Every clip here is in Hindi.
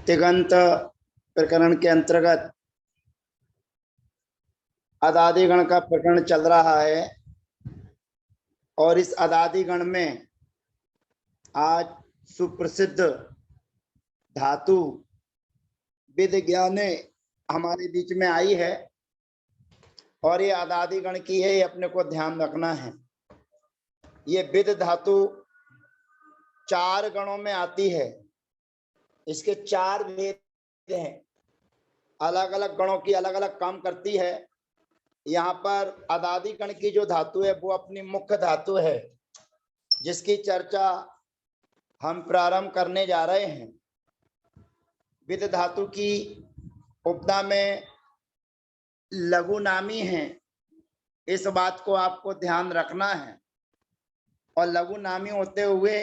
तिगंत प्रकरण के अंतर्गत अदादि गण का प्रकरण चल रहा है और इस अदादि गण में आज सुप्रसिद्ध धातु विद ज्ञाने हमारे बीच में आई है और ये अदादि गण की है, ये अपने को ध्यान रखना है। ये विद धातु 4 गणों में आती है, इसके 4 भेद हैं, अलग अलग गणों की अलग अलग काम करती है। यहाँ पर अदादि गण की जो धातु है वो अपनी मुख्य धातु है, जिसकी चर्चा हम प्रारंभ करने जा रहे हैं। विद धातु की उपदा में लघु नामी है, इस बात को आपको ध्यान रखना है। और लघु नामी होते हुए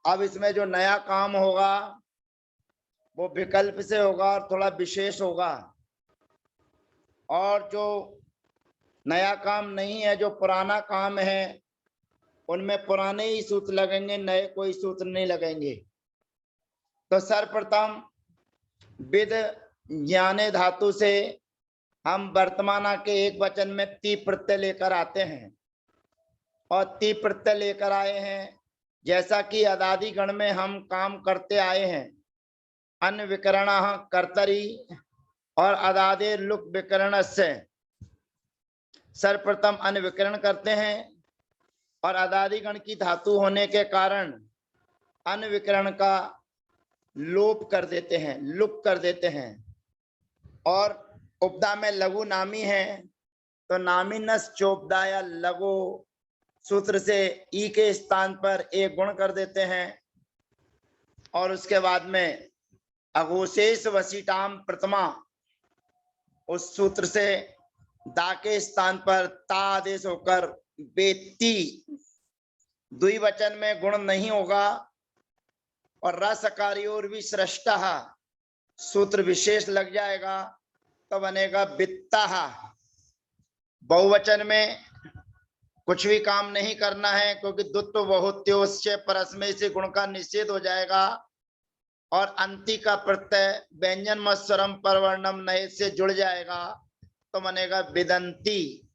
अब इसमें जो नया काम होगा वो विकल्प से होगा और थोड़ा विशेष होगा, और जो नया काम नहीं है, जो पुराना काम है, उनमें पुराने ही सूत्र लगेंगे, नए कोई सूत्र नहीं लगेंगे। तो सर्वप्रथम विद ज्ञाने धातु से हम वर्तमान के एक वचन में ती प्रत्यय लेकर आते हैं और ती प्रत्यय लेकर आए हैं। जैसा कि अदादि गण में हम काम करते आए हैं, अन्य विकरण कर्तरी और अदादे लुक विकरण से सर्वप्रथम अन्य विकरण करते हैं और अदादि गण की धातु होने के कारण अन्य विकरण का लोप कर देते हैं, लुक कर देते हैं। और उपदा में लघु नामी है तो नामीनस चोपदा या लघु सूत्र से ई के स्थान पर एक गुण कर देते हैं और उसके बाद में अघोषेश वसीटाम प्रथमा, उस सूत्र से दा के स्थान पर ता आदेश होकर बेती द्विवचन में गुण नहीं होगा और रसकारी और भी सृष्टा सूत्र विशेष लग जाएगा तो बनेगा वित्ता। बहुवचन में कुछ भी काम नहीं करना है क्योंकि द्वित्व बहुत्योश्च परस्मै से गुण का निषेध हो जाएगा और अंति का प्रत्यय व्यंजन मत्सरम परवर्णम नए से जुड़ जाएगा तो बनेगा विदंती।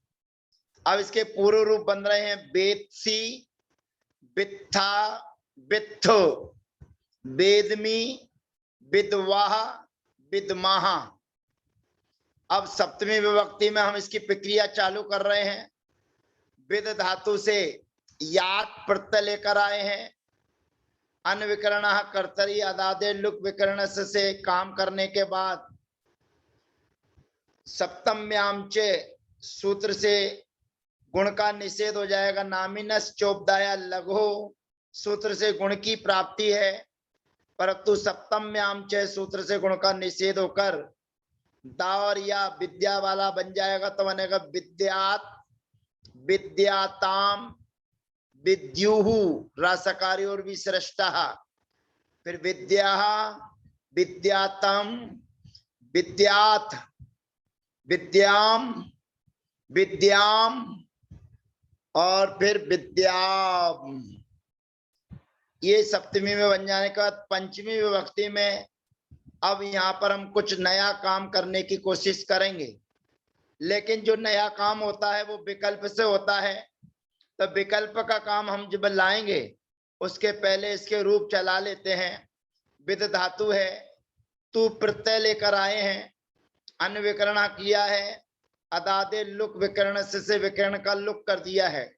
अब इसके पूर्व रूप बन रहे हैं वेदसी, वित्था, वित्थो, वेदमी, विद्वाह, विद्माहा। अब सप्तमी विभक्ति में हम इसकी प्रक्रिया चालू कर रहे हैं। विद धातु से याक प्रत्यय लेकर आए हैं, अन्य विकरण कर्तरी अदादे लुक विकरण से काम करने के बाद सप्तम्याम चे सूत्र से गुण का निषेध हो जाएगा। नामीनस चोपदाया लघु सूत्र से गुण की प्राप्ति है, परंतु सप्तम्याम चे सूत्र से गुण का निषेध होकर दा और या विद्या वाला बन जाएगा तो बनेगा विद्यात, विद्याताम, विद्युहु रासकारी और विसृष्टा, फिर विद्या, विद्यातम, विद्यात, विद्याम, विद्याम और फिर विद्याम। ये सप्तमी में बन जाने के बाद पंचमी विभक्ति में अब यहाँ पर हम कुछ नया काम करने की कोशिश करेंगे, लेकिन जो नया काम होता है वो विकल्प से होता है। तो विकल्प का काम हम जब लाएंगे उसके पहले इसके रूप चला लेते हैं। विद धातु है, तू प्रत्यय लेकर आए हैं, अन्य विकरण किया है, अदादे लुक विकरण से विकरण का लुक कर दिया है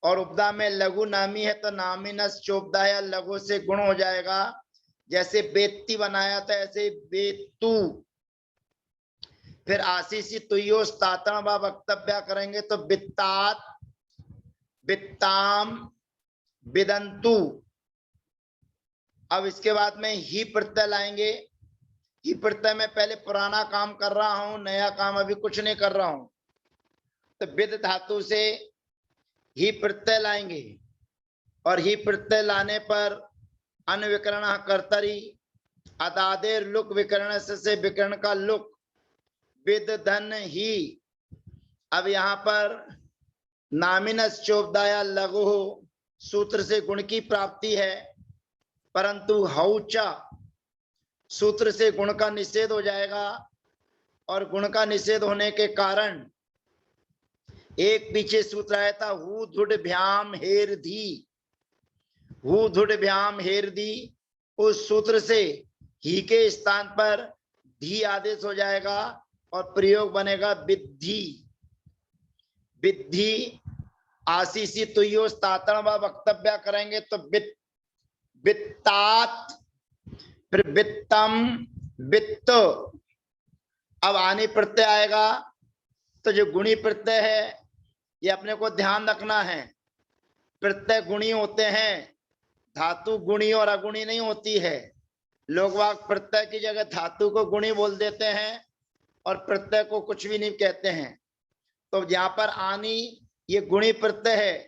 और उपदा में लघु नामी है तो नामीनस चोपदा या लघु से गुण हो जाएगा। जैसे बेत्ती बनाया था ऐसे बेतु। फिर आशीषी तुयो तातण व वक्तव्य करेंगे तो वित्तात, वित्ताम, विदंतु। अब इसके बाद में ही प्रत्यय लाएंगे। ही प्रत्यय में पहले पुराना काम कर रहा हूं, नया काम अभी कुछ नहीं कर रहा हूं, तो विद धातु से ही प्रत्यय लाएंगे और ही प्रत्यय लाने पर अन्य विकरण कर्तरी अदादेर लुक विकरण से विकरण का लुक विद धन ही। अब यहाँ पर नामिनस चोपदाया लघु सूत्र से गुण की प्राप्ति है, परंतु हौचा सूत्र से गुण का निषेध हो जाएगा, और गुण का निषेध होने के कारण एक पीछे सूत्र आया था हु धुड भ्याम हेर धी, हु धुड भ्याम हेर धी, उस सूत्र से ही के स्थान पर धी आदेश हो जाएगा और प्रयोग बनेगा विद्धि। विद्धि आशीषी तुयो तातण व वक्तव्य करेंगे तो वित्तात, फिर वित्तम, वित्त। अब आने प्रत्यय आएगा तो जो गुणी प्रत्यय है ये अपने को ध्यान रखना है। प्रत्यय गुणी होते हैं, धातु गुणी और अगुणी नहीं होती है। लोग वाक प्रत्यय की जगह धातु को गुणी बोल देते हैं और प्रत्यय को कुछ भी नहीं कहते हैं। तो यहाँ पर आनी ये गुणी प्रत्यय है,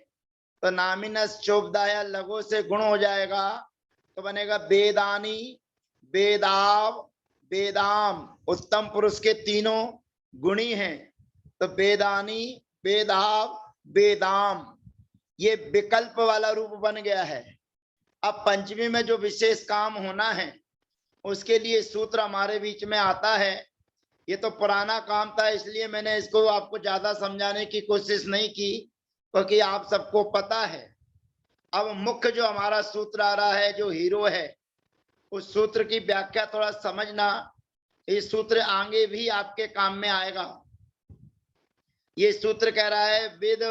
तो नामिनस चोपदाया लगो से गुण हो जाएगा, तो बनेगा वेदानी, वेदाव, वेदाम। उत्तम पुरुष के तीनों गुणी हैं, तो वेदानी, वेदाव, वेदाम, ये विकल्प वाला रूप बन गया है। अब पंचमी में जो विशेष काम होना है उसके लिए सूत्र हमारे बीच में आता है। ये तो पुराना काम था, इसलिए मैंने इसको आपको ज्यादा समझाने की कोशिश नहीं की, क्योंकि आप सबको पता है। अब मुख्य जो हमारा सूत्र आ रहा है, जो हीरो है, उस सूत्र की व्याख्या थोड़ा समझना। ये सूत्र आगे भी आपके काम में आएगा। ये सूत्र कह रहा है विद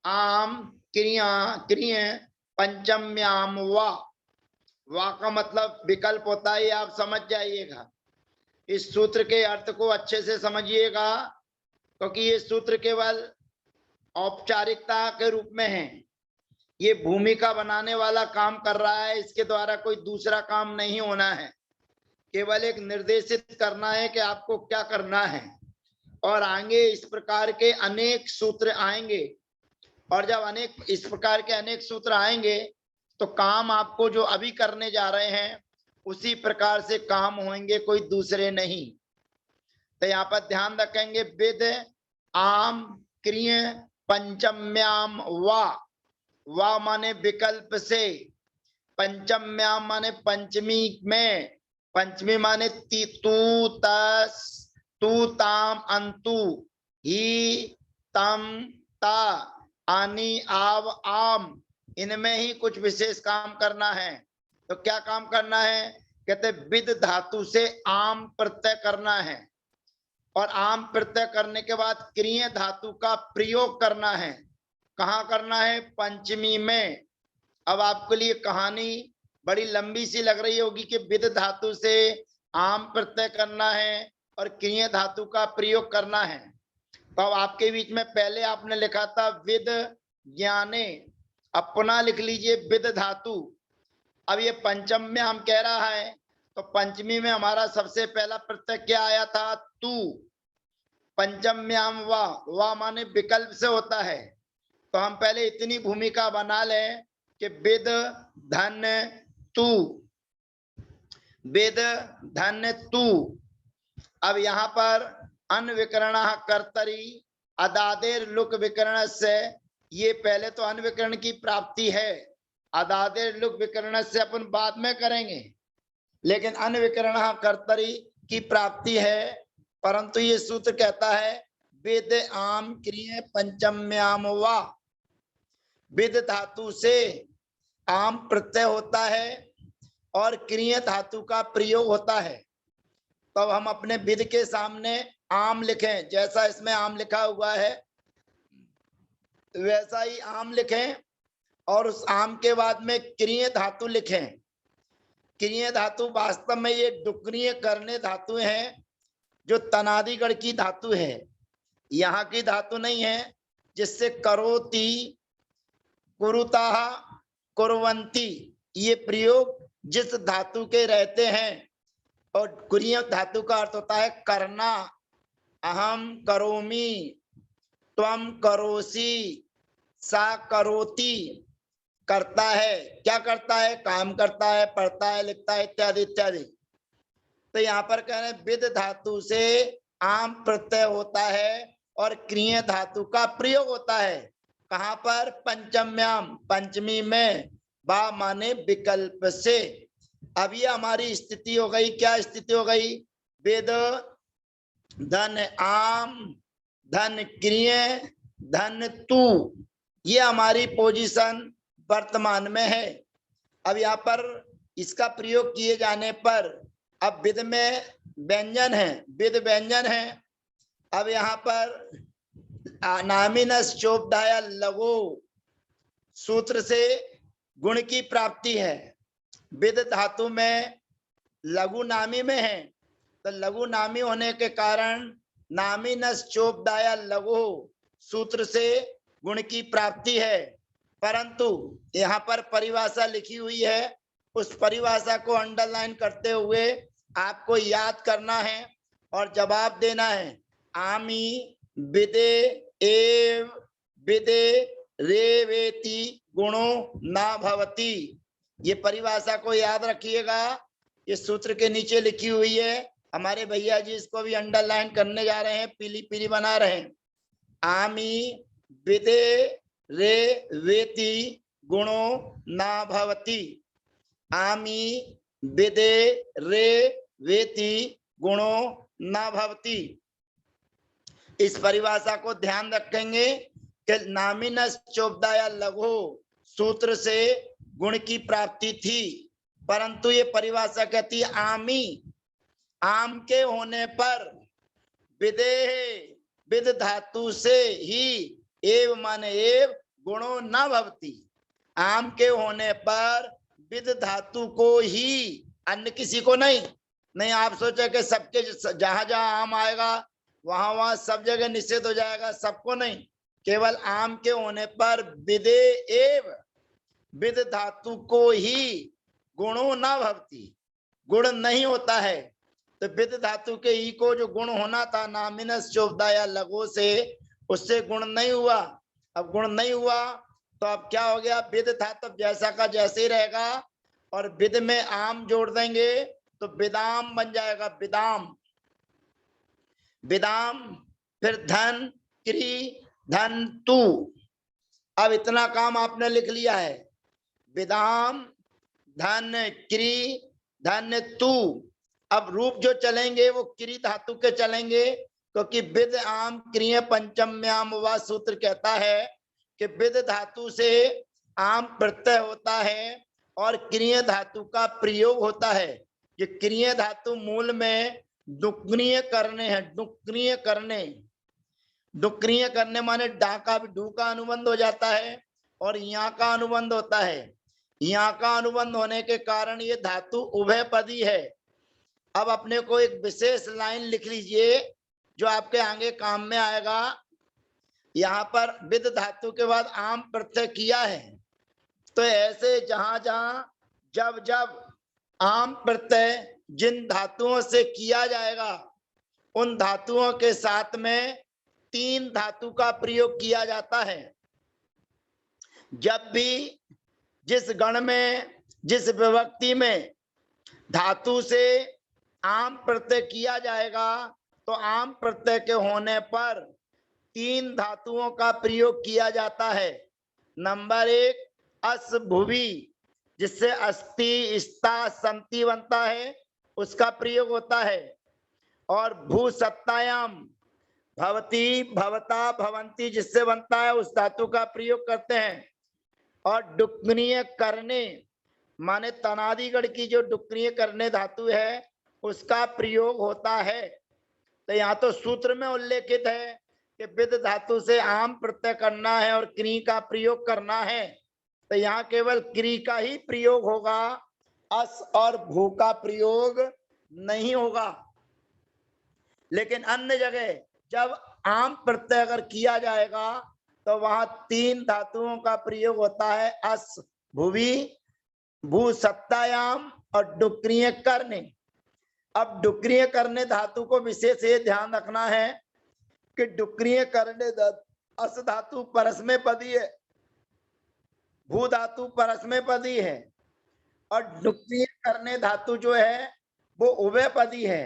आम क्रिया क्रिय पंचम्याम वा। वा का मतलब विकल्प होता है, आप समझ जाइएगा। इस सूत्र के अर्थ को अच्छे से समझिएगा, क्योंकि ये सूत्र केवल औपचारिकता के रूप में है। ये भूमिका बनाने वाला काम कर रहा है, इसके द्वारा कोई दूसरा काम नहीं होना है। केवल एक निर्देशित करना है कि आपको क्या करना है। और आगे इस प्रकार के अनेक सूत्र आएंगे, और जब अनेक इस प्रकार के अनेक सूत्र आएंगे तो काम आपको जो अभी करने जा रहे हैं उसी प्रकार से काम होंगे, कोई दूसरे नहीं। तो यहाँ पर ध्यान रखेंगे विद आम क्रिय पंचम्याम वा। वा माने विकल्प से, पंचम्याम माने पंचमी में, पंचमी माने तू तस तू ताम अंतु ही तम ता आनी आव आम, इनमें ही कुछ विशेष काम करना है। तो क्या काम करना है? कहते विद धातु से आम प्रत्यय करना है, और आम प्रत्यय करने के बाद क्रिय धातु का प्रयोग करना है। कहाँ करना है? पंचमी में। अब आपके लिए कहानी बड़ी लंबी सी लग रही होगी कि विद धातु से आम प्रत्यय करना है और क्रिय धातु का प्रयोग करना है। तो अब आपके बीच में पहले आपने लिखा था विद ज्ञाने, अपना लिख लीजिए विद धातु। अब ये पंचम में हम कह रहा है, तो पंचमी में हमारा सबसे पहला प्रत्यय क्या आया था? तू। पंचम में हम वा माने विकल्प से होता है। तो हम पहले इतनी भूमिका बना लें कि विद धन तू, वेद धन्य तू। अब यहाँ पर अनविकरण कर्तरी अदादेर लुक विकरण से, ये पहले तो अनविकरण की प्राप्ति है। अदादेर लुक विकरण से अपन बाद में करेंगे, लेकिन अनविकरण कर्तरी की प्राप्ति है। परंतु ये सूत्र कहता है वेद आम क्रिय पंचम्याम वा। विद धातु से आम प्रत्यय होता है और क्रिय धातु का प्रयोग होता है। तब हम अपने विद के सामने आम लिखें, जैसा इसमें आम लिखा हुआ है वैसा ही आम लिखें, और उस आम के बाद में क्रिय धातु लिखें। क्रिय धातु वास्तव में ये डुक्रिय करने धातु हैं, जो तनादिगण की धातु है, यहाँ की धातु नहीं है। जिससे करोति, कुरुता, कुर्वन्ति, ये प्रयोग जिस धातु के रहते हैं। और क्रिय धातु का अर्थ होता है करना। अहम करोमि, त्वम करोसि, सा करोति, करता है। क्या करता है? काम करता है, पढ़ता है, लिखता है, इत्यादि इत्यादि। तो यहाँ पर कह रहे हैं विद धातु से आम प्रत्यय होता है और क्रिय धातु का प्रयोग होता है। कहाँ पर? पंचम्याम, पंचमी में। बा माने विकल्प से। अब ये हमारी स्थिति हो गई, क्या स्थिति हो गई? विद धन आम धन क्रिय धन तू, ये हमारी पोजीशन वर्तमान में है। अब यहाँ पर इसका प्रयोग किए जाने पर अब विद में व्यंजन है, विद व्यंजन है। अब यहाँ पर नामिनस चोपदाया लघु सूत्र से गुण की प्राप्ति है। विद धातु में लघु नामी में है, तो लघु नामी होने के कारण नामिनस चोपदाया लघु सूत्र से गुण की प्राप्ति है। परंतु यहाँ पर परिभाषा लिखी हुई है, उस परिभाषा को अंडरलाइन करते हुए आपको याद करना है और जवाब देना है। आमी विदे एव विदे रेवेति गुणो न भवति, ये परिभाषा को याद रखिएगा। ये सूत्र के नीचे लिखी हुई है, हमारे भैया जी इसको भी अंडरलाइन करने जा रहे हैं, पीली पीली बना रहे हैं। आमी विदे रे वेति गुणो न भवति, आमी विदे रे वेति गुणो न भवति। इस परिभाषा को ध्यान रखेंगे कि नामिनस चोपदाया लघु सूत्र से गुण की प्राप्ति थी, परंतु ये परिभाषा कहती है आमी, आम के होने पर विदेह विद धातु से ही एव माने एव गुणों न भवति, आम के होने पर विद धातु को ही, अन्य किसी को नहीं। नहीं आप सोचे कि सबके जहां जहां आम आएगा वहां वहां सब जगह निषेध हो जाएगा, सबको नहीं, केवल आम के होने पर विदे एव विद धातु को ही गुणों न भवति, गुण नहीं होता है। तो विद धातु के ही को जो गुण होना था नामिनस चोपदाया लघु से, उससे गुण नहीं हुआ। अब गुण नहीं हुआ तो अब क्या हो गया? विद था तो जैसा का जैसे ही रहेगा, और विद में आम जोड़ देंगे तो विदाम बन जाएगा, विदाम विदाम। फिर धन क्री धन तू, अब इतना काम आपने लिख लिया है, विदाम धन क्री धन तू। अब रूप जो चलेंगे वो क्री धातु के चलेंगे, क्योंकि विद आम क्रिय पंचम्याम व सूत्र कहता है कि विद धातु से आम प्रत्यय होता है और क्रिय धातु का प्रयोग होता है। ये क्रिय धातु मूल में डुक्रिय करने है, डुक्रिय करने, डुक्रिय करने माने डा का डू का अनुबंध हो जाता है और यहाँ का अनुबंध होता है। यहाँ का अनुबंध होने के कारण ये धातु उभयपदी है। अब अपने को एक विशेष लाइन लिख लीजिए जो आपके आगे काम में आएगा। यहाँ पर विद धातु के बाद आम प्रत्यय किया है, तो ऐसे जहां जहां जब जब आम प्रत्यय जिन धातुओं से किया जाएगा उन धातुओं के साथ में तीन धातु का प्रयोग किया जाता है। जब भी जिस गण में जिस विभक्ति में धातु से आम प्रत्यय किया जाएगा तो आम प्रत्यय के होने पर तीन धातुओं का प्रयोग किया जाता है। नंबर एक अस भुवि, जिससे अस्ति स्ता संति बनता है, उसका प्रयोग होता है। और भू सत्तायाम भवती भवता भवंती जिससे बनता है उस धातु का प्रयोग करते हैं। और डुक्रिय करने माने तनादिगढ़ की जो डुक्रिय करने धातु है उसका प्रयोग होता है। तो यहाँ तो सूत्र में उल्लेखित है कि विद धातु से आम प्रत्यय करना है और क्री का प्रयोग करना है, तो यहाँ केवल क्री का ही प्रयोग होगा, अस और भू का प्रयोग नहीं होगा। लेकिन अन्य जगह जब आम प्रत्यय अगर किया जाएगा तो वहां तीन धातुओं का प्रयोग होता है, अस भुवि भू सत्तायाम और डुक्रिय करने। अब डुक्रिय करने धातु को विशेष ये ध्यान रखना है कि डुक्रिय करने अस धातु परस्मै पदी है, भू धातु परस्मै पदी है, और डुक्रिय करने धातु जो है वो उभयपदी है।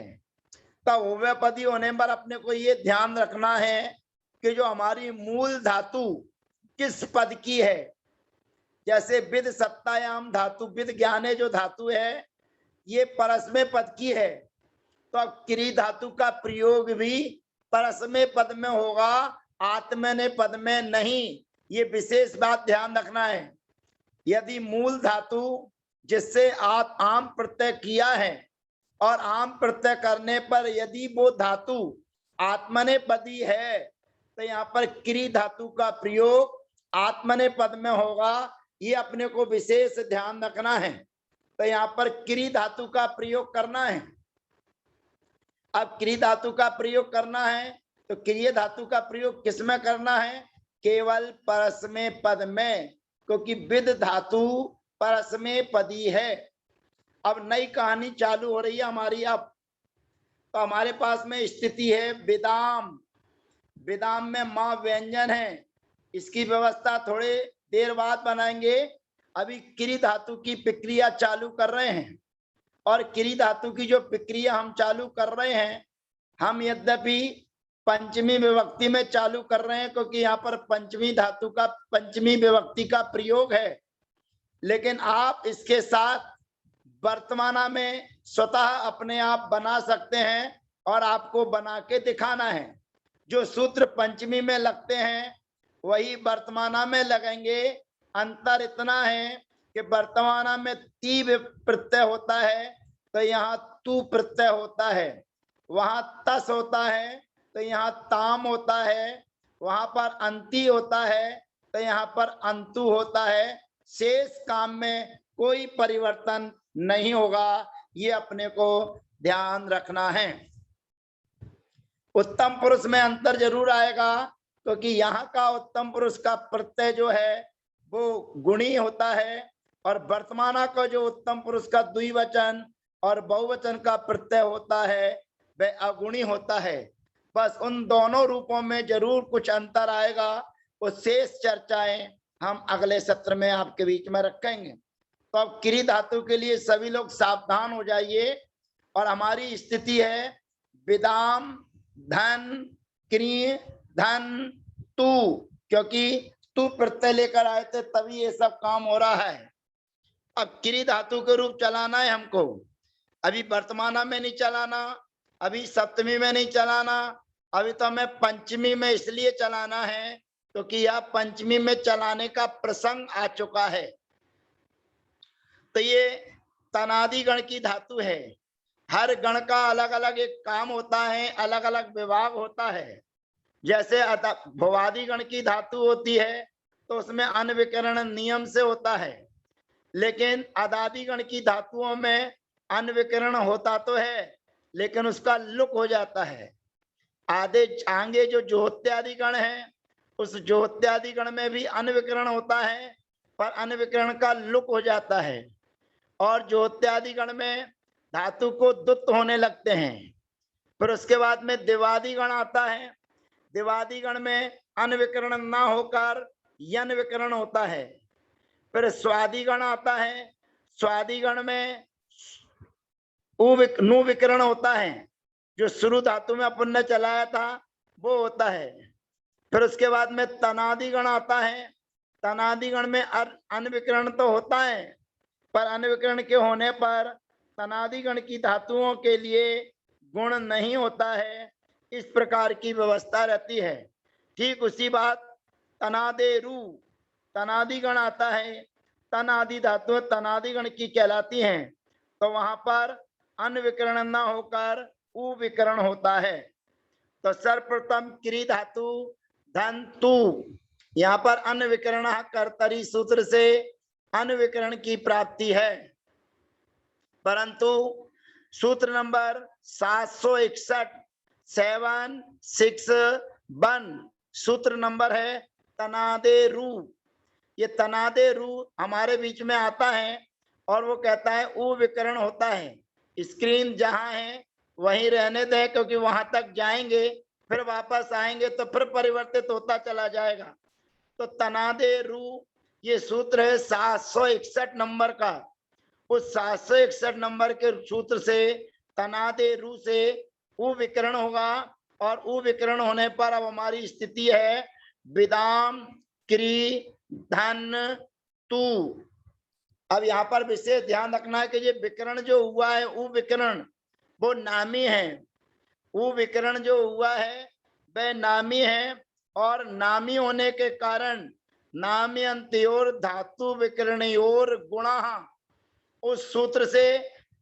तब उभयपदी होने पर अपने को ये ध्यान रखना है कि जो हमारी मूल धातु किस पद की है। जैसे विद सत्तायाम धातु, विद ज्ञाने जो धातु है ये परस्मै पद की है, तो अब क्री धातु का प्रयोग भी परस्मै पद में होगा, आत्मने पद में नहीं। ये विशेष बात ध्यान रखना है। यदि मूल धातु जिससे आप आम प्रत्यय किया है और आम प्रत्यय करने पर यदि वो धातु आत्मने पदी है, तो यहाँ पर क्री धातु का प्रयोग आत्मने पद में होगा। ये अपने को विशेष ध्यान रखना है। तो यहाँ पर क्री धातु का प्रयोग करना है। अब क्री धातु का प्रयोग करना है तो क्रिय धातु का प्रयोग किसमें करना है? केवल परस्मै पद में, क्योंकि विद धातु परस्मै पदी है। अब नई कहानी चालू हो रही है हमारी। अब तो हमारे पास में स्थिति है विदाम। विदाम में मां व्यंजन है, इसकी व्यवस्था थोड़े देर बाद बनाएंगे। अभी क्री धातु की प्रक्रिया चालू कर रहे हैं, और क्री धातु की जो प्रक्रिया हम चालू कर रहे हैं, हम यद्यपि पंचमी विभक्ति में चालू कर रहे हैं, क्योंकि यहाँ पर पंचमी धातु का पंचमी विभक्ति का प्रयोग है, लेकिन आप इसके साथ वर्तमान में स्वतः अपने आप बना सकते हैं और आपको बना के दिखाना है। जो सूत्र पंचमी में लगते हैं वही वर्तमान में लगेंगे। अंतर इतना है कि वर्तमान में ती प्रत्यय होता है तो यहाँ तू प्रत्यय होता है, वहां तस होता है तो यहाँ ताम होता है, वहां पर अंति होता है तो यहाँ पर अंतु होता है। शेष काम में कोई परिवर्तन नहीं होगा, ये अपने को ध्यान रखना है। उत्तम पुरुष में अंतर जरूर आएगा, क्योंकि यहाँ का उत्तम पुरुष का प्रत्यय जो है वो गुणी होता है, और वर्तमान का जो उत्तम पुरुष का द्विवचन और बहुवचन का प्रत्यय होता है वह अगुणी होता है। बस उन दोनों रूपों में जरूर कुछ अंतर आएगा। वो शेष चर्चाएं हम अगले सत्र में आपके बीच में रखेंगे। तो अब क्री धातु के लिए सभी लोग सावधान हो जाइए। और हमारी स्थिति है विदाम धन क्री धन तू, क्योंकि तू प्रत्यय लेकर आए थे तभी ये सब काम हो रहा है। अब क्री धातु के रूप चलाना है हमको। अभी वर्तमान में नहीं चलाना, अभी सप्तमी में नहीं चलाना, अभी तो हमें पंचमी में इसलिए चलाना है क्योंकि यह पंचमी में चलाने का प्रसंग आ चुका है। तो ये तनादि गण की धातु है। हर गण का अलग अलग एक काम होता है, अलग अलग विभाग होता है। जैसे भवादि गण की धातु होती है तो उसमें अनविकरण नियम से होता है, लेकिन अदादि गण की धातुओं में अनविकरण होता तो है लेकिन उसका लुक हो जाता है। आगे जो ज्योत्यादि गण है उस ज्योत्यादि गण में भी अनविकरण होता है, पर अनविकरण का लुक हो जाता है। और ज्योत्यादि गण में धातु को दुत्त होने लगते हैं। फिर उसके बाद में दिवादि गण आता है। दिवादि गण में अनविकरण ना होकर यन विकरण होता है। फिर स्वादि गण आता है। स्वादि गण में नु विकरण होता है, जो शुरू धातु में अपन ने चलाया था वो होता है। फिर उसके बाद में तनादि गण आता है। तनादि गण में अनविकरण तो होता है, पर अनविकरण के होने पर तनादि गण की धातुओं के लिए गुण नहीं होता है। इस प्रकार की व्यवस्था रहती है। ठीक उसी बात तनादेरु तनादि गण आता है। तन आदि धातुएं तनादि गण की कहलाती हैं, तो वहां पर अनविकरण न होकर उविकरण होता है। तो सर्वप्रथम क्री धातु धन तू, यहाँ पर अनविकरण कर्तरी सूत्र से अनविकरण की प्राप्ति है। परंतु सूत्र नंबर 761 761 सूत्र नंबर है तनादे रू। ये तनादे रू हमारे बीच में आता है और वो कहता है उविकरण होता है। स्क्रीन जहां है वहीं रहने दें, क्योंकि वहां तक जाएंगे फिर वापस आएंगे तो फिर परिवर्तित होता चला जाएगा। तो तनादे रू ये सूत्र है 761 नंबर का। उस 761 नंबर के सूत्र से तनादे रू से उविकरण होगा, और उविकरण होने पर अब हमारी स्थिति है विदाम क्री धन तू। अब यहाँ पर विशेष ध्यान रखना है कि ये विकरण जो हुआ है उ विकरण वो नामी है, उ विकरण जो हुआ है वह नामी है, और नामी होने के कारण नामी अंत्योर धातु विकरणयोर गुणा, उस सूत्र से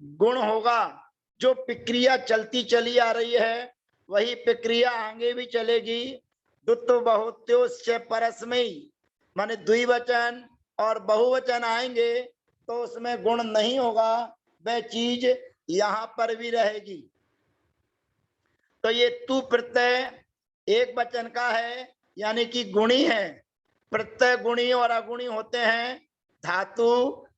गुण होगा। जो प्रक्रिया चलती चली आ रही है वही प्रक्रिया आगे भी चलेगी। द्वित्व बहुत्योश्च परस्मै, माने द्विवचन और बहुवचन आएंगे तो उसमें गुण नहीं होगा, वह चीज यहां पर भी रहेगी। तो ये तू प्रत्यय एक वचन का है, यानी कि गुणी है। प्रत्यय गुणी और अगुणी होते हैं, धातु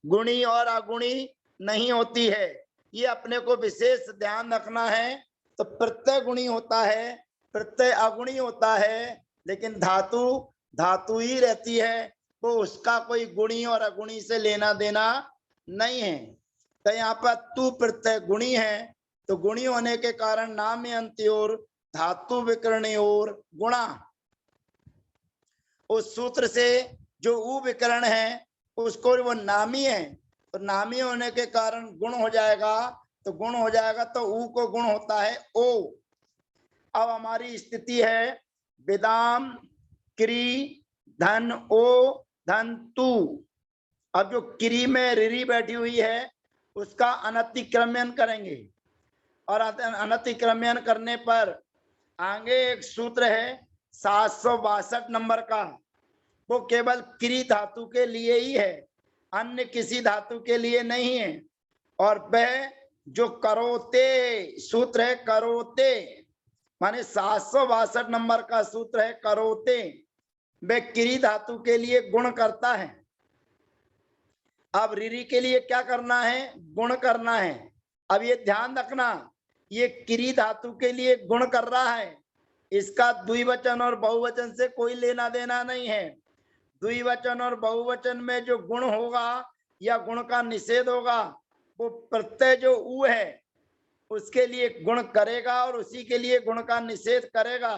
गुणी और अगुणी नहीं होती है। ये अपने को विशेष ध्यान रखना है। तो प्रत्यय गुणी होता है, प्रत्यय अगुणी होता है, लेकिन धातु धातु ही रहती है, तो उसका कोई गुणी और अगुणी से लेना देना नहीं है। तो यहाँ पर तू प्रत्यय गुणी है, तो गुणी होने के कारण नाम अंत्योर धातु विकरणयोर गुणा, उस सूत्र से जो उ विकरण है उसको वो नामी है, तो नामी होने के कारण गुण हो जाएगा। तो गुण हो जाएगा तो उ को गुण होता है ओ। अब हमारी स्थिति है विदाम क्री धन ओ धन तू। अब जो क्री में रिरी बैठी हुई है उसका अनतिक्रम्यन करेंगे, और अनतिक्रम्यन करने पर आगे एक सूत्र है 762 नंबर का, वो केवल क्री धातु के लिए ही है, अन्य किसी धातु के लिए नहीं है। और वह जो करोते सूत्र है, करोते माने 762 नंबर का सूत्र है करोते, वह क्री धातु के लिए गुण करता है। अब रिरी के लिए क्या करना है? गुण करना है। अब ये ध्यान रखना, ये क्री धातु के लिए गुण कर रहा है, इसका द्विवचन और बहुवचन से कोई लेना देना नहीं है। द्विवचन और बहुवचन में जो गुण होगा या गुण का निषेध होगा, वो प्रत्यय जो उ है उसके लिए गुण करेगा और उसी के लिए गुण का निषेध करेगा।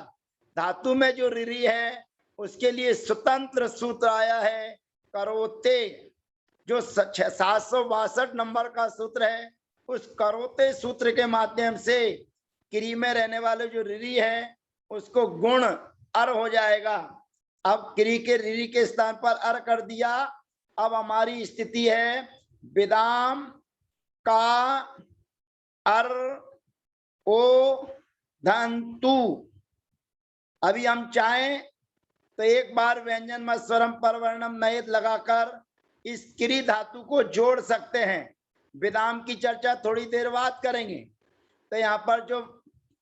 धातु में जो रिरी है उसके लिए स्वतंत्र सूत्र आया है करोते, जो 762 नंबर का सूत्र है, उस करोते सूत्र के माध्यम से क्री में रहने वाले जो रिरी है उसको गुण अर हो जाएगा। अब क्री के रिरी के स्थान पर अर कर दिया। अब हमारी स्थिति है विदाम का अर ओ धन तू। अभी हम चाहें तो एक बार व्यंजन में स्वरम परवर्णम नयत लगाकर इस क्री धातु को जोड़ सकते हैं। विदाम की चर्चा थोड़ी देर बाद करेंगे। तो यहाँ पर जो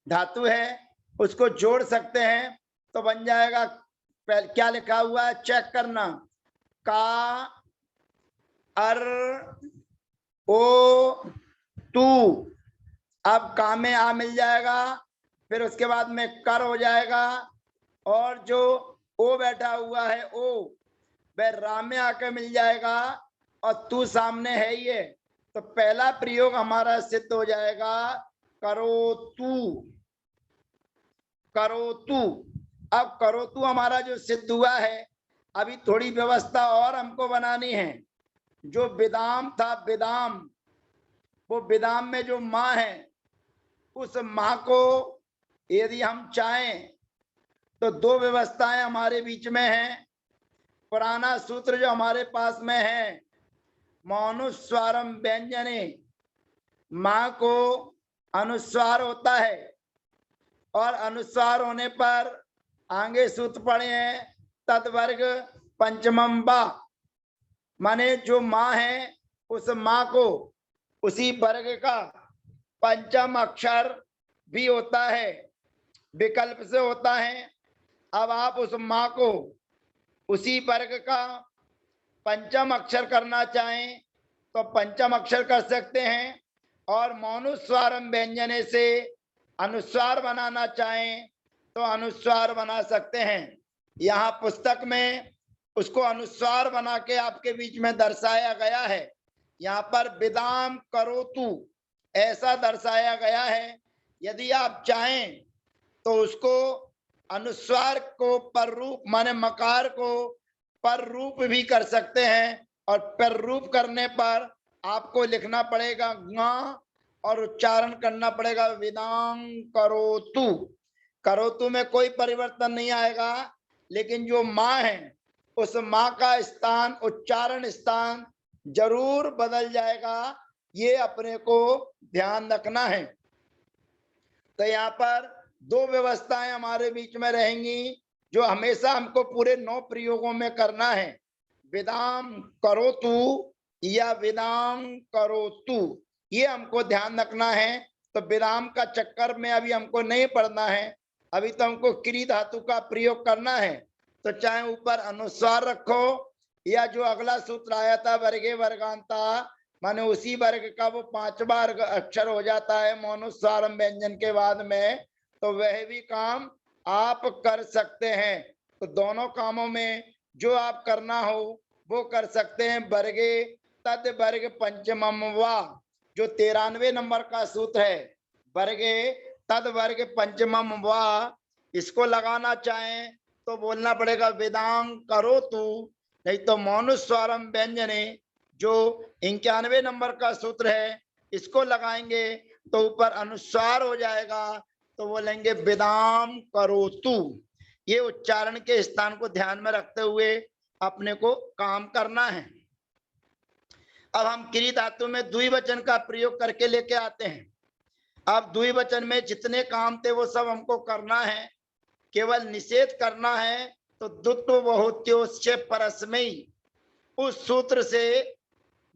धातु है उसको जोड़ सकते हैं, तो बन जाएगा, क्या लिखा हुआ है चेक करना, का अर ओ तू। अब का में आ मिल जाएगा, फिर उसके बाद में कर हो जाएगा, और जो ओ बैठा हुआ है ओ वह रा में आकर मिल जाएगा, और तू सामने है ये, तो पहला प्रयोग हमारा सिद्ध हो जाएगा करो तू, करो तू। अब करो तू हमारा जो सिद्ध हुआ है, अभी थोड़ी व्यवस्था और हमको बनानी है। जो विदाम था विदाम, वो विदाम में जो माँ है उस माँ को यदि हम चाहें तो दो व्यवस्थाएं हमारे बीच में हैं। पुराना सूत्र जो हमारे पास में है, मौनुस्वारम व्यंजने, माँ को अनुस्वार होता है, और अनुस्वार होने पर आगे सूत्र पढ़े हैं तदवर्ग पंचमम बा, माने जो माँ है उस माँ को उसी वर्ग का पंचम अक्षर भी होता है, विकल्प से होता है। अब आप उस माँ को उसी वर्ग का पंचम अक्षर करना चाहें तो पंचम अक्षर कर सकते हैं, और मौनुस्वारम व्यंजने से अनुस्वार बनाना चाहें तो अनुस्वार बना सकते हैं। यहाँ पुस्तक में उसको अनुस्वार बना के आपके बीच में दर्शाया गया है। यहाँ पर विदाम करोतु ऐसा दर्शाया गया है। यदि आप चाहें तो उसको अनुस्वार को पर रूप माने मकार को पर रूप भी कर सकते हैं, और प्ररूप करने पर आपको लिखना पड़ेगा गा और उच्चारण करना पड़ेगा विदाम करोतु। करोतु में कोई परिवर्तन नहीं आएगा, लेकिन जो माँ है उस माँ का स्थान, उच्चारण स्थान जरूर बदल जाएगा, ये अपने को ध्यान रखना है। तो यहाँ पर दो व्यवस्थाएं हमारे बीच में रहेंगी जो हमेशा हमको पूरे 9 प्रयोगों में करना है, विदाम करोतु या विदाम करोतु, ये हमको ध्यान रखना है। तो विराम का चक्कर में अभी हमको नहीं पढ़ना है, अभी तो हमको क्री धातु का प्रयोग करना है। तो चाहे ऊपर अनुस्वार रखो या जो अगला सूत्र आया था वर्गे वर्गांता, माने उसी वर्ग का वो 5वां अक्षर हो जाता है मौनुस्वारम व्यंजन के बाद में, तो वह भी काम आप कर सकते हैं। तो दोनों कामों में जो आप करना हो वो कर सकते हैं। वर्गे तद वर्ग पंचमम वा, जो 93 नंबर का सूत्र है, वर्गे तद वर्ग पंचमम वा, इसको लगाना चाहें तो बोलना पड़ेगा वेदांग करो तू, नहीं तो मौनुस्वारम व्यंजने जो 91 नंबर का सूत्र है इसको लगाएंगे तो ऊपर अनुस्वार हो जाएगा, तो बोलेंगे वेदाम करो तू। ये उच्चारण के स्थान को ध्यान में रखते हुए अपने को काम करना है। अब हम क्री धातु में द्विवचन का प्रयोग करके लेके आते हैं। अब द्विवचन में जितने काम थे वो सब हमको करना है, केवल निषेध करना है। तो द्वित्व बहुत्योश्च परस्मैई, उस सूत्र से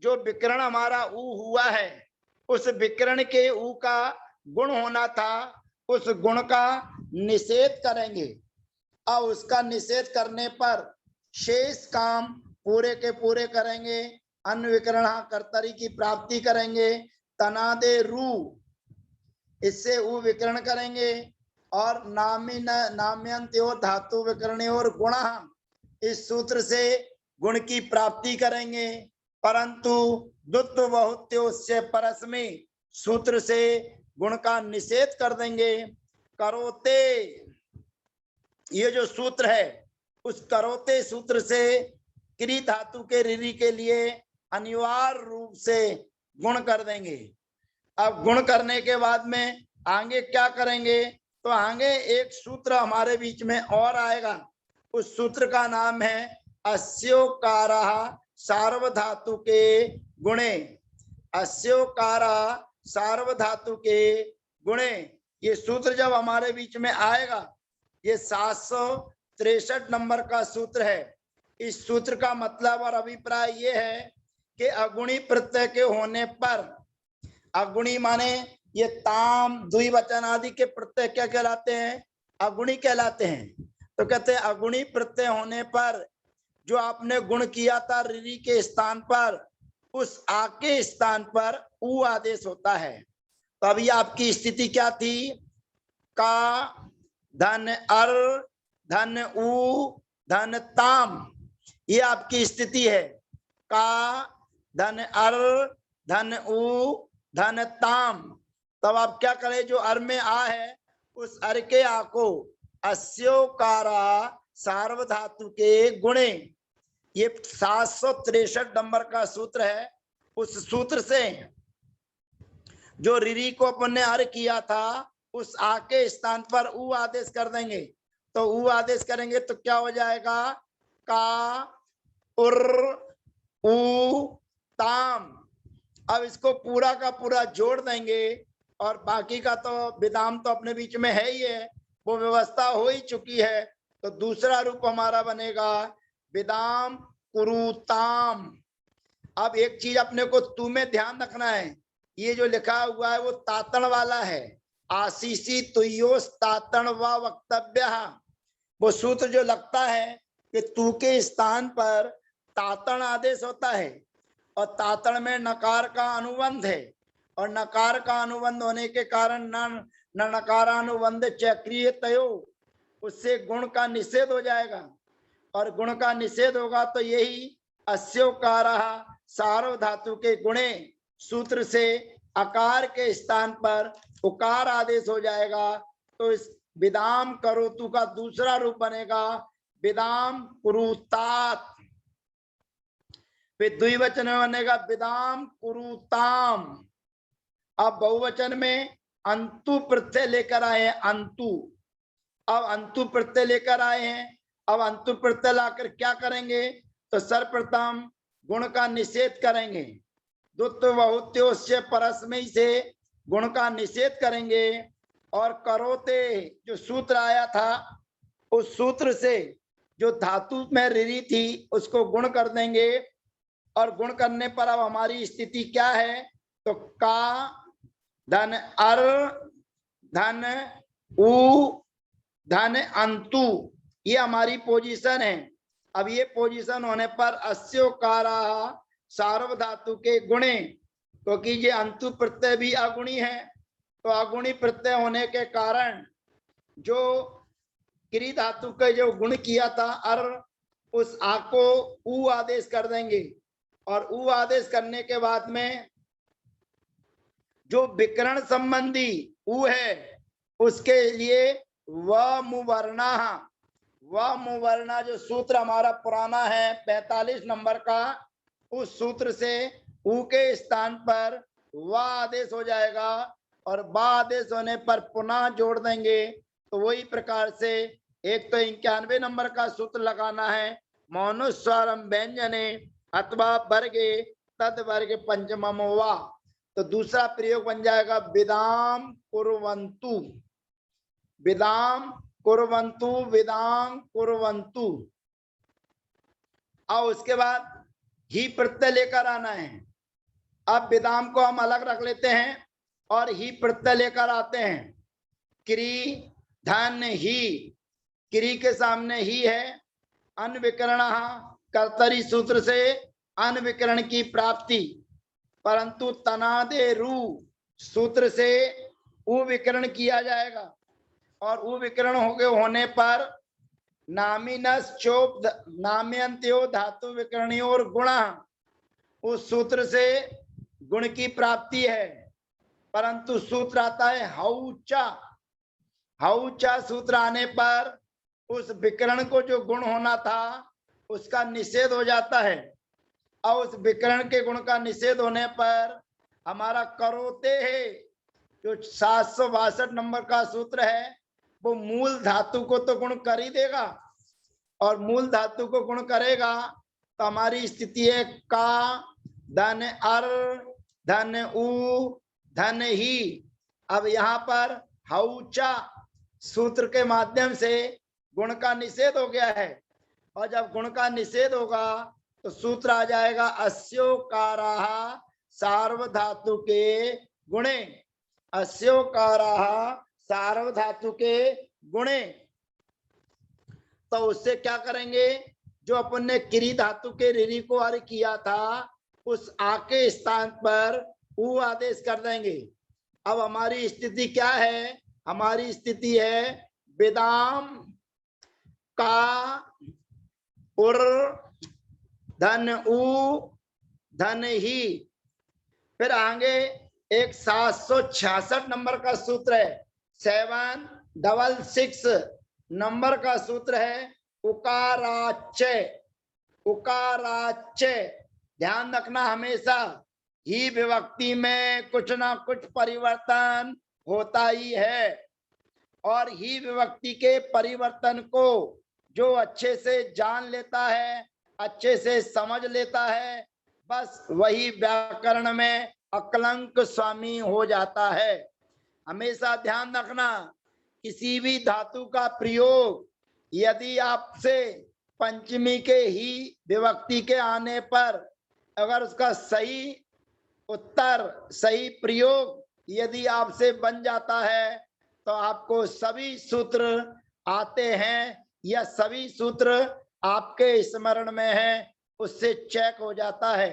जो विकरण हमारा ऊ हुआ है, उस विकरण के ऊ का गुण होना था, उस गुण का निषेध करेंगे। अब उसका निषेध करने पर शेष काम पूरे के पूरे करेंगे, अन्विकरण कर्तरी की प्राप्ति करेंगे। तनादे रू, इससे ऊ विकरण करेंगे और नाम्यंत्यो धातु विकरणे और गुण, इस सूत्र से गुण की प्राप्ति करेंगे। परंतु द्वित्व बहुत्योश्च परस्मै सूत्र से गुण का निषेध कर देंगे। करोते, ये जो सूत्र है उस करोते सूत्र से क्री धातु के ऋरी के लिए अनिवार्य रूप से गुण कर देंगे। अब गुण करने के बाद में आगे क्या करेंगे, तो आगे एक सूत्र हमारे बीच में और आएगा, उस सूत्र का नाम है अस्योकारा सार्वधातु के गुणे। अस्योकारा सार्वधातु के गुणे, ये सूत्र जब हमारे बीच में आएगा, ये 763 नंबर का सूत्र है। इस सूत्र का मतलब और अभिप्राय ये है कि अगुणी प्रत्यय के होने पर, अगुणी माने ये ताम द्विवचन आदि के प्रत्यय क्या कहलाते हैं, अगुणी कहलाते हैं। तो कहते हैं अगुणी प्रत्यय होने पर जो आपने गुण किया था ऋरी के स्थान पर, उस आ के स्थान पर ऊ आदेश होता है। तो अभी आपकी स्थिति क्या थी, का धन अर धन ऊ धन ताम, ये आपकी स्थिति है। का धन अर धन ऊ धन ताम, तब आप क्या करें, जो अर में आ है उस अर के आ को अस्योकारा सार्वधातु के गुणे, ये 763 नंबर का सूत्र है। उस सूत्र से जो ऋरी को अपन ने अर किया था उस आ के स्थान पर ऊ आदेश कर देंगे। तो ऊ आदेश करेंगे तो क्या हो जाएगा, का उर ऊ ताम। अब इसको पूरा का पूरा जोड़ देंगे और बाकी का तो विदाम तो अपने बीच में है ही है, वो व्यवस्था हो ही चुकी है। तो दूसरा रूप हमारा बनेगा विदाम कुरुताम। अब एक चीज अपने को तू में ध्यान रखना है, ये जो लिखा हुआ है वो तातण वाला है, आशीषी तुयोस तातण व वक्तव्य, वो सूत्र जो लगता है कि तू के स्थान पर तातण आदेश होता है और तातण में नकार का अनुबंध है, और नकार का अनुबंध होने के कारण न नकारानुबंध चक्रीय तयो, उससे गुण का निषेध हो जाएगा, और गुण का निषेध होगा तो यही अस्योकारा सार्वधातु के गुणे सूत्र से अकार के स्थान पर उकार आदेश हो जाएगा। तो इस विदाम करोतु का दूसरा रूप बनेगा विदाम कुरुतात। फिर द्विवचन में बनेगा विदाम कुरुताम। अब बहुवचन में अंतु प्रत्यय लेकर आए हैं, अंतु। अब अंतु प्रत्यय लेकर आए हैं, अब अंतु प्रत्यय लाकर क्या करेंगे, तो सर्वप्रथम गुण का निषेध करेंगे। द्वित्व बहुत्योस्य परस्मय से गुण का निषेध करेंगे और करोते जो सूत्र आया था उस सूत्र से जो धातु में ऋरी थी उसको गुण कर देंगे। और गुण करने पर अब हमारी स्थिति क्या है, तो का धन अर धन उ धन अंतु, ये हमारी पोजीशन है। अब ये पोजीशन होने पर अस्योकारा सार्वधातु के गुणे, क्योंकि ये अंतु प्रत्यय भी अगुणी है, तो अगुणी प्रत्यय होने के कारण जो क्री धातु के जो गुण किया था अर, उस आ को उ आदेश कर देंगे। और उ आदेश करने के बाद में जो विकरण संबंधी उ है उसके लिए व मुवर्णा, वह मुवर्णा जो सूत्र हमारा पुराना है 45 नंबर का, उस सूत्र से उ के स्थान पर व आदेश हो जाएगा और व आदेश होने पर पुनः जोड़ देंगे। तो वही प्रकार से एक तो 91 नंबर का सूत्र लगाना है, मौनुस्वरम व्यंजने अथवा वर्गे तद वर्ग पंचमम वा। तो दूसरा प्रयोग बन जाएगा विदाम कुर्वन्तु, विदाम कुर्वन्तु, विदाम कुर्वन्तु। और उसके बाद ही प्रत्यय लेकर आना है। अब विदाम को हम अलग रख लेते हैं और ही प्रत्यय लेकर आते हैं। क्री धन ही, क्री के सामने ही है, अनविकरण कर्तरी सूत्र से अनविकरण की प्राप्ति, परंतु तनादे रू सूत्र से उ विकरण किया जाएगा। और उ विकरण हो गए होने पर नामिनस चोप नाम्यंत्यो धातु विकरणियों और गुणा, उस सूत्र से गुण की प्राप्ति है। परंतु सूत्र आता है हौचा, हौचा सूत्र आने पर उस विकरण को जो गुण होना था उसका निषेध हो जाता है। और उस विकरण के गुण का निषेध होने पर हमारा करोते है जो 762 नंबर का सूत्र है, वो मूल धातु को तो गुण कर ही देगा। और मूल धातु को गुण करेगा तो हमारी स्थिति है का धन अर धन उ धन ही। अब यहाँ पर हौचा सूत्र के माध्यम से गुण का निषेध हो गया है, और जब गुण का निषेध होगा तो सूत्र आ जाएगा अस्योकाराः सार्वधातु के गुणे, अस्योकाराः सार्वधातु के गुणे। तो उससे क्या करेंगे, जो अपन ने क्री धातु के ऋरी को अर् किया था उस आ के स्थान पर उ आदेश कर देंगे। अब हमारी स्थिति क्या है, हमारी स्थिति है विदाम का उर धन उ धन ही। फिर आगे एक 766 नंबर का सूत्र है, 766 नंबर का सूत्र है उकाराच्य, उकाराच्य। ध्यान रखना हमेशा ही विभक्ति में कुछ ना कुछ परिवर्तन होता ही है, और ही विभक्ति के परिवर्तन को जो अच्छे से जान लेता है, अच्छे से समझ लेता है, बस वही व्याकरण में अकलंक स्वामी हो जाता है। हमेशा ध्यान रखना, किसी भी धातु का प्रयोग यदि आपसे पंचमी के ही विभक्ति के आने पर अगर उसका सही उत्तर, सही प्रयोग यदि आपसे बन जाता है तो आपको सभी सूत्र आते हैं या सभी सूत्र आपके स्मरण में है, उससे चेक हो जाता है।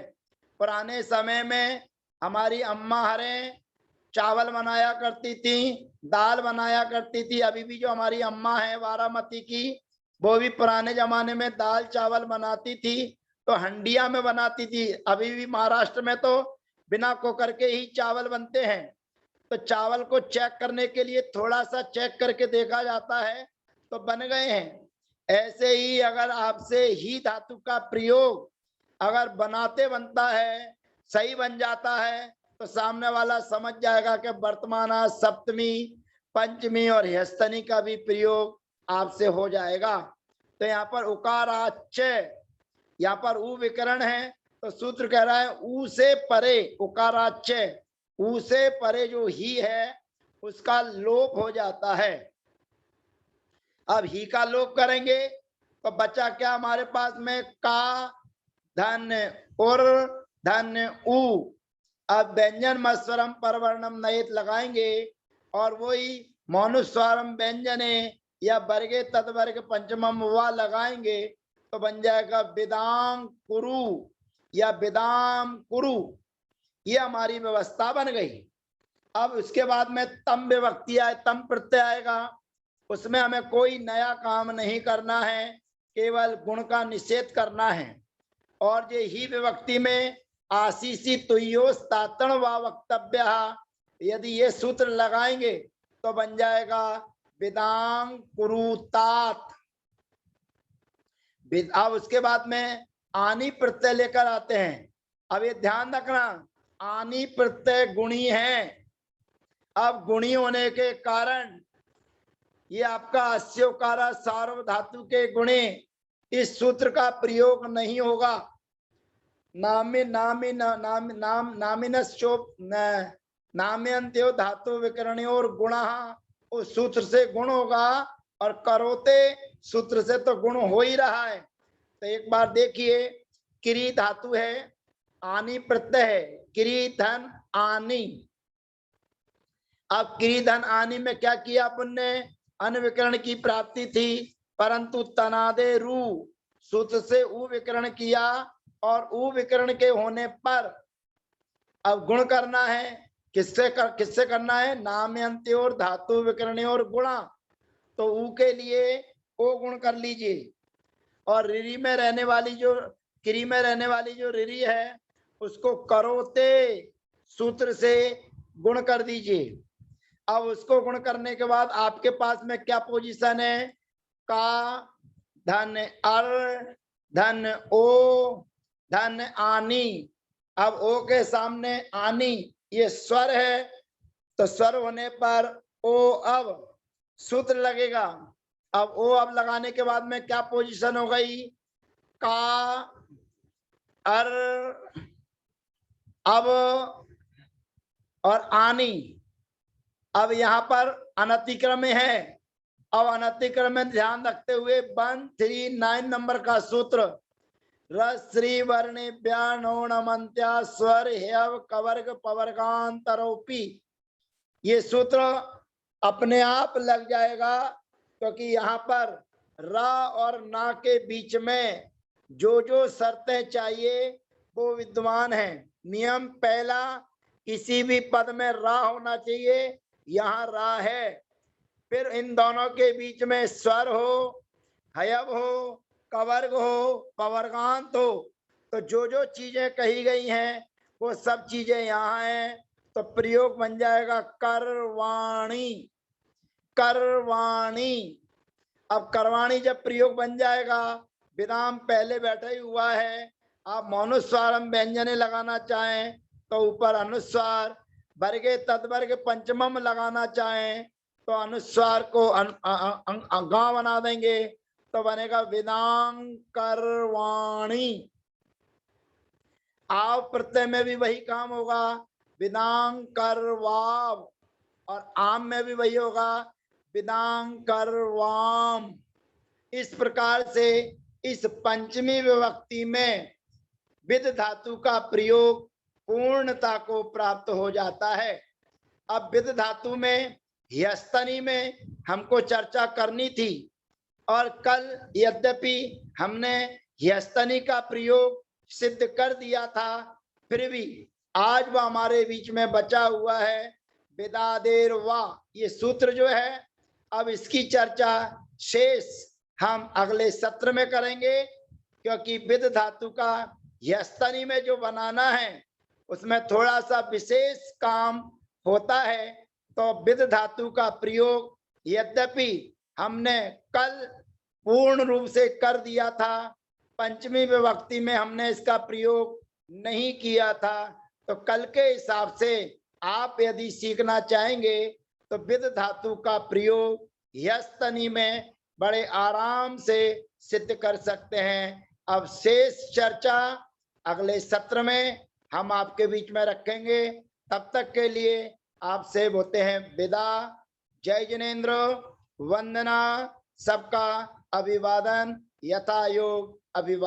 पुराने समय में हमारी अम्मा हरें चावल बनाया करती थी, दाल बनाया करती थी। अभी भी जो हमारी अम्मा है बारामती की, वो भी पुराने जमाने में दाल चावल बनाती थी तो हंडिया में बनाती थी। अभी भी महाराष्ट्र में तो बिना कुकर के ही चावल बनते हैं। तो चावल को चेक करने के लिए थोड़ा सा चेक करके देखा जाता है तो बन गए हैं। ऐसे ही अगर आपसे ही धातु का प्रयोग अगर बनाते बनता है, सही बन जाता है, तो सामने वाला समझ जाएगा कि वर्तमान सप्तमी, पंचमी और ह्यस्तनी का भी प्रयोग आपसे हो जाएगा। तो यहाँ पर उकाराच्च, यहाँ पर उ विकरण है, तो सूत्र कह रहा है ऊ से परे, उकाराच्च, ऊ से परे जो ही है उसका लोप हो जाता है। अब ही का लोप करेंगे तो बचा क्या हमारे पास में, का, धन, उर, धन, उ। अब व्यंजन मस्वरम परवर्णम नयित लगाएंगे और वही मौनुस्वरम व्यंजने या वर्गे तदवर्ग पंचमम व लगाएंगे तो बन जाएगा विदाम कुरु या विदाम कुरु। ये हमारी व्यवस्था बन गई। अब उसके बाद में तम विभक्ति आए, तम प्रत्यय आएगा, उसमें हमें कोई नया काम नहीं करना है, केवल गुण का निषेध करना है। और ये ही विभक्ति में आशीषी तुयोस्तातण व वक्तव्य, यदि ये सूत्र लगाएंगे तो बन जाएगा विदांग कुरुतात। अब उसके बाद में आनी प्रत्यय लेकर आते हैं। अब ये ध्यान रखना, आनी प्रत्यय गुणी है। अब गुणी होने के कारण ये आपका अस्योकारा सार्वधातु के गुणे, इस सूत्र का प्रयोग नहीं होगा। नाम्यंत्यो धातु विकरणयोर गुणः, उस सूत्र से गुण होगा, और करोते सूत्र से तो गुण हो ही रहा है। तो एक बार देखिए, क्री धातु है, आनी प्रत्यय है, क्री धन आनी। अब क्री धन आनी में क्या किया अपन ने, अनविकरण की प्राप्ति थी, परंतु तनादे रू सूत्र से उ विकरण किया, और उ विकरण के होने पर अब गुण करना है। किससे करना है, नाम्यंत्योर धातु विकरणयोर गुणा, तो उ के लिए ओ गुण कर लीजिए, और रिरी में रहने वाली जो, क्री में रहने वाली जो रिरी है उसको करोते सूत्र से गुण कर दीजिए। अब उसको गुण करने के बाद आपके पास में क्या पोजीशन है, का, धन अर, धन ओ, धन आनी। अब ओ के सामने आनी, ये स्वर है, तो स्वर होने पर ओ अब सूत्र लगेगा। अब ओ अब लगाने के बाद में क्या पोजीशन हो गई, का, अर, अब और आनी। अब यहाँ पर अनतिक्रम है। अब अनतिक्रम में ध्यान रखते हुए 139 नंबर का सूत्र, रश्री वर्णे व्यानोणमंत्या स्वर हेव कवर्ग पवर्गांतरोपी, ये सूत्र अपने आप लग जाएगा, क्योंकि यहाँ पर रा और ना के बीच में जो जो शर्तें चाहिए वो विद्यमान है। नियम पहला, किसी भी पद में रा होना चाहिए, यहाँ रा है। फिर इन दोनों के बीच में स्वर हो, हयव हो, कवर्ग हो, पवर्गांत हो, तो जो जो चीजें कही गई हैं वो सब चीजें यहाँ हैं। तो प्रयोग बन जाएगा करवाणी, करवाणी। अब करवाणी जब प्रयोग बन जाएगा, विराम पहले बैठा ही हुआ है, आप मौनुस्वारम व्यंजने लगाना चाहें तो ऊपर अनुस्वार, वर्गे तदवर्ग पंचमम लगाना चाहें तो अनुस्वार को गा बना देंगे, तो बनेगा विदांग करवाणी। आव प्रत्यय में भी वही काम होगा, विदांग करवाव, और आम में भी वही होगा, विदांग करवाम। इस प्रकार से इस पंचमी विभक्ति में विद धातु का प्रयोग पूर्णता को प्राप्त हो जाता है। अब विद धातु में ह्यस्तनी में हमको चर्चा करनी थी, और कल यद्यपि हमने ह्यस्तनी का प्रयोग सिद्ध कर दिया था, फिर भी आज वह हमारे बीच में बचा हुआ है, विदादेर वा। ये सूत्र जो है, अब इसकी चर्चा शेष हम अगले सत्र में करेंगे, क्योंकि विद धातु का ह्यस्तनी में जो बनाना है उसमें थोड़ा सा विशेष काम होता है। तो विद धातु का प्रयोग यद्यपि हमने कल पूर्ण रूप से कर दिया था, पंचमी विभक्ति में हमने इसका प्रयोग नहीं किया था, तो कल के हिसाब से आप यदि सीखना चाहेंगे तो विद धातु का प्रयोग यस्तनी में बड़े आराम से सिद्ध कर सकते हैं। अब शेष चर्चा अगले सत्र में हम आपके बीच में रखेंगे। तब तक के लिए आपसे होते हैं विदा। जय जिनेन्द्र, वंदना, सबका अभिवादन, यथा योग अभिवादन।